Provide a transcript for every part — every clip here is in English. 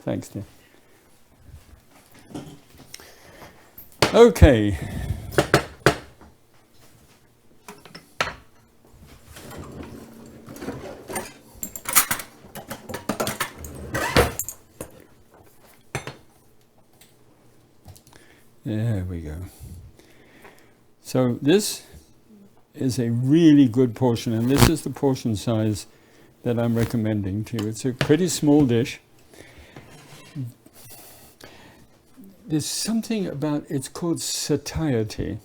Thanks, dear. Okay. There we go. So this is a really good portion, and this is the portion size that I'm recommending to you. It's a pretty small dish. There's something about, it's called satiety.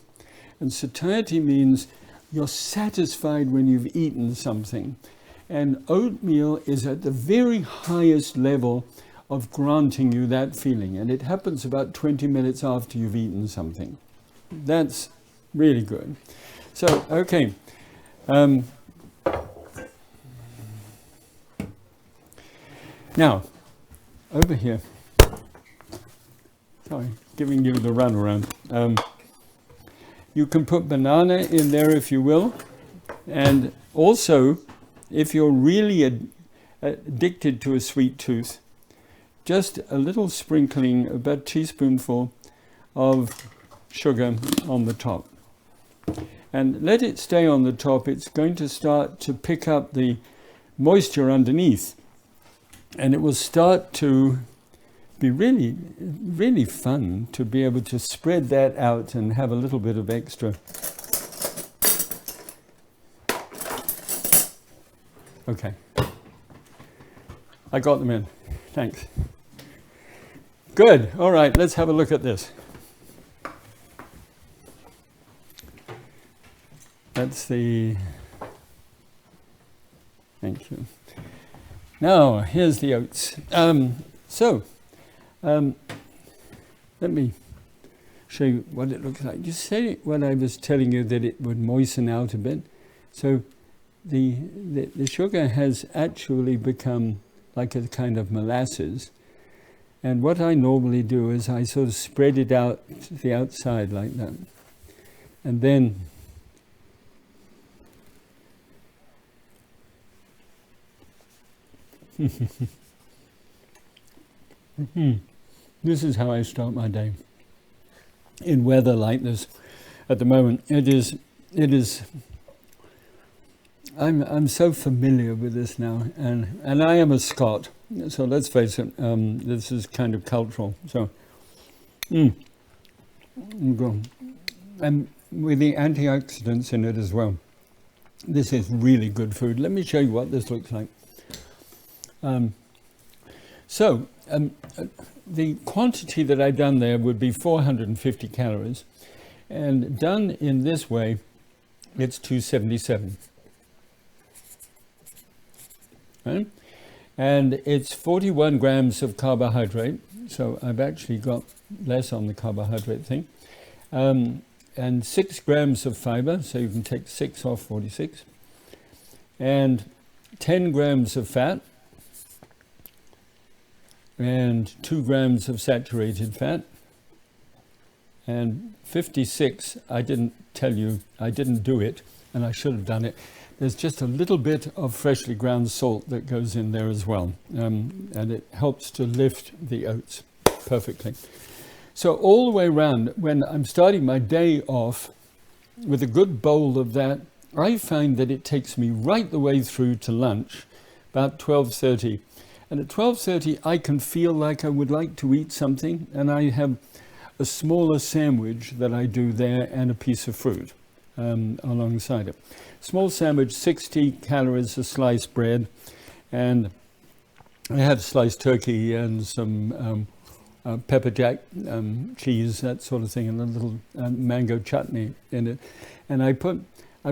And satiety means you're satisfied when you've eaten something. And oatmeal is at the very highest level of granting you that feeling. And it happens about 20 minutes after you've eaten something. That's really good. So, okay. Now, over here. Sorry, giving you the runaround. You can put banana in there if you will. And also, if you're really addicted to a sweet tooth, just a little sprinkling, about a teaspoonful of sugar on the top. And let it stay on the top. It's going to start to pick up the moisture underneath. And it will start to be really, really fun to be able to spread that out and have a little bit of extra. Okay. I got them in. Thanks. Good. All right, let's have a look at this. That's the... Thank you. Now, here's the oats. Let me show you what it looks like. You say when I was telling you that it would moisten out a bit. So the sugar has actually become like a kind of molasses. And what I normally do is I sort of spread it out to the outside like that. And then this is how I start my day. In weather like this, at the moment, it is. I'm so familiar with this now, and I am a Scot, so let's face it. This is kind of cultural. So, and with the antioxidants in it as well, this is really good food. Let me show you what this looks like. The quantity that I've done there would be 450 calories, and done in this way, it's 277. Right? And it's 41 grams of carbohydrate, so I've actually got less on the carbohydrate thing, and 6 grams of fiber, so you can take 6 off 46, and 10 grams of fat, and 2 grams of saturated fat, and 56, I didn't tell you, I didn't do it, and I should have done it. There's just a little bit of freshly ground salt that goes in there as well, and it helps to lift the oats perfectly. So all the way around, when I'm starting my day off with a good bowl of that, I find that it takes me right the way through to lunch, about 12:30. And at 12:30, I can feel like I would like to eat something, and I have a smaller sandwich that I do there and a piece of fruit alongside it. Small sandwich, 60 calories, a sliced bread, and I have sliced turkey and some pepper jack cheese, that sort of thing, and a little mango chutney in it. And I've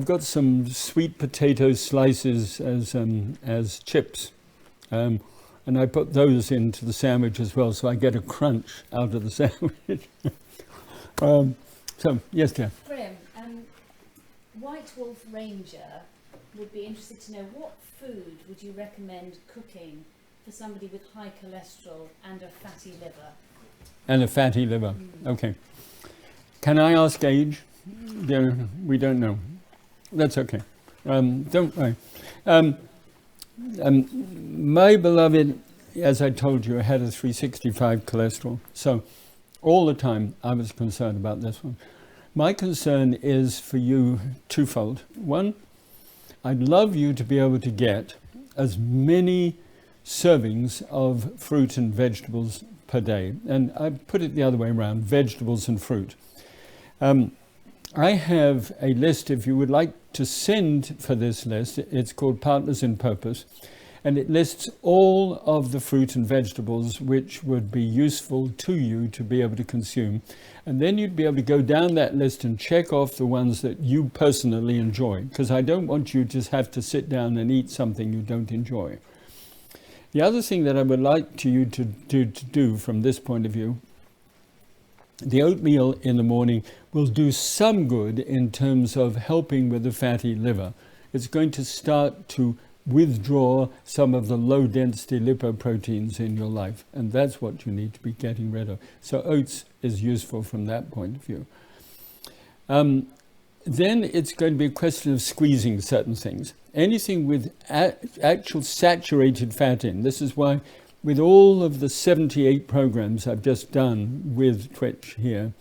got some sweet potato slices as chips. And I put those into the sandwich as well, so I get a crunch out of the sandwich. So, yes, dear. Graham, White Wolf Ranger would be interested to know what food would you recommend cooking for somebody with high cholesterol and a fatty liver? And a fatty liver, okay. Can I ask age? We don't know. That's okay. Don't worry. My beloved as I told you, I had a 365 cholesterol. So all the time I was concerned about this one. My concern is for you twofold. One, I'd love you to be able to get as many servings of fruit and vegetables per day. And I put it the other way around, vegetables and fruit. I have a list, if you would like to send for this list, it's called Partners in Purpose, and it lists all of the fruit and vegetables which would be useful to you to be able to consume. And then you'd be able to go down that list and check off the ones that you personally enjoy, because I don't want you to have to sit down and eat something you don't enjoy. The other thing that I would like you to do from this point of view, the oatmeal in the morning will do some good in terms of helping with the fatty liver. It's going to start to withdraw some of the low density lipoproteins in your life, and that's what you need to be getting rid of. So oats is useful from that point of view. Then it's going to be a question of squeezing certain things. Anything with actual saturated fat in. This is why with all of the 78 programs I've just done with Twitch here,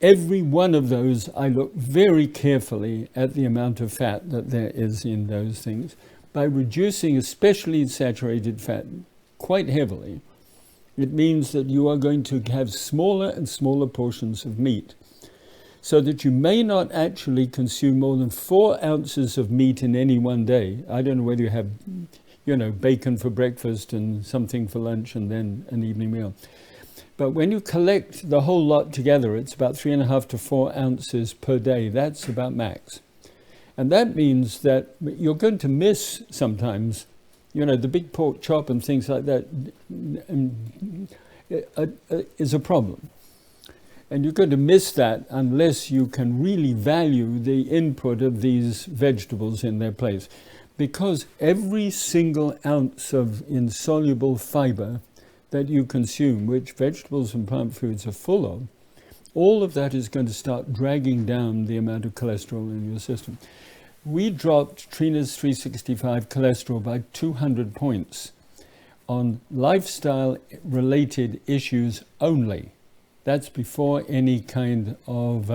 every one of those I look very carefully at the amount of fat that there is in those things. By reducing especially saturated fat quite heavily, it means that you are going to have smaller and smaller portions of meat, so that you may not actually consume more than 4 ounces of meat in any one day. I don't know whether you have, bacon for breakfast and something for lunch and then an evening meal. But when you collect the whole lot together, it's about 3.5 to 4 ounces per day. That's about max. And that means that you're going to miss sometimes, the big pork chop and things like that is a problem. And you're going to miss that unless you can really value the input of these vegetables in their place. Because every single ounce of insoluble fiber that you consume, which vegetables and plant foods are full of, all of that is going to start dragging down the amount of cholesterol in your system. We dropped Trina's 365 cholesterol by 200 points on lifestyle-related issues only. That's before any kind of,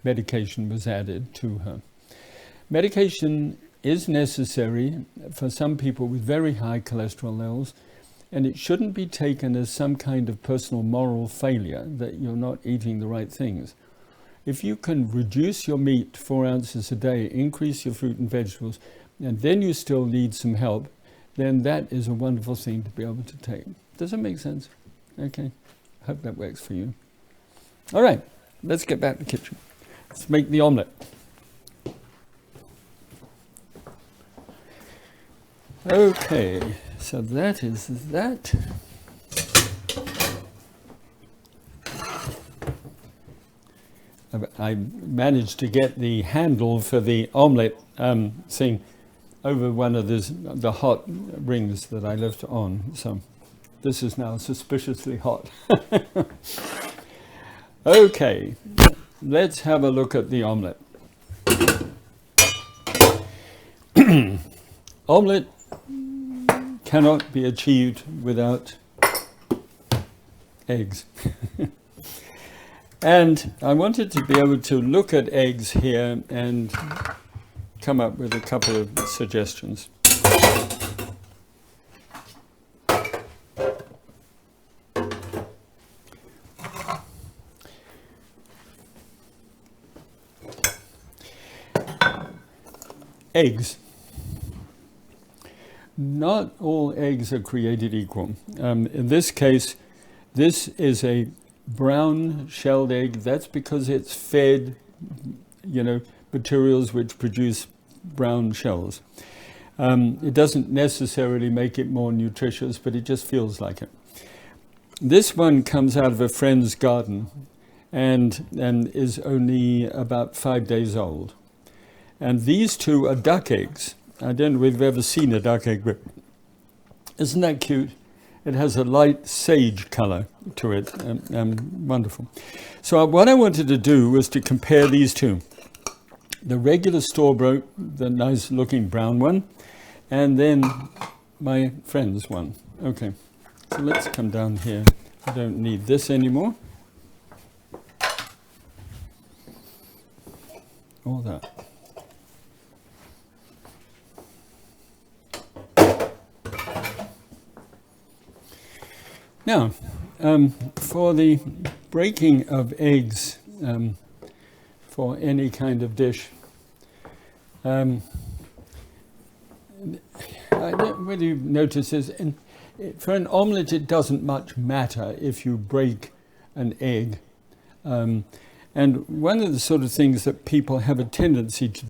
medication was added to her. Medication is necessary for some people with very high cholesterol levels, and it shouldn't be taken as some kind of personal moral failure that you're not eating the right things. If you can reduce your meat 4 ounces a day, increase your fruit and vegetables, and then you still need some help, then that is a wonderful thing to be able to take. Does that make sense? Okay, hope that works for you. All right, let's get back to the kitchen. Let's make the omelette. Okay, so that is that. I managed to get the handle for the omelette thing over one of the hot rings that I left on. So this is now suspiciously hot. Okay, let's have a look at the omelette. Omelette cannot be achieved without eggs. And I wanted to be able to look at eggs here and come up with a couple of suggestions. Eggs. Not all eggs are created equal. In this case, this is a brown shelled egg. That's because it's fed, materials which produce brown shells. It doesn't necessarily make it more nutritious, but it just feels like it. This one comes out of a friend's garden and is only about 5 days old. And these two are duck eggs. I don't know if you've ever seen a duck egg, but isn't that cute? It has a light sage color to it. Wonderful. So what I wanted to do was to compare these two. The regular store-bought, the nice looking brown one, and then my friend's one. Okay, so let's come down here. I don't need this anymore. All that. Now, for the breaking of eggs for any kind of dish, I don't know whether you've noticed this, for an omelette it doesn't much matter if you break an egg. And one of the sort of things that people have a tendency to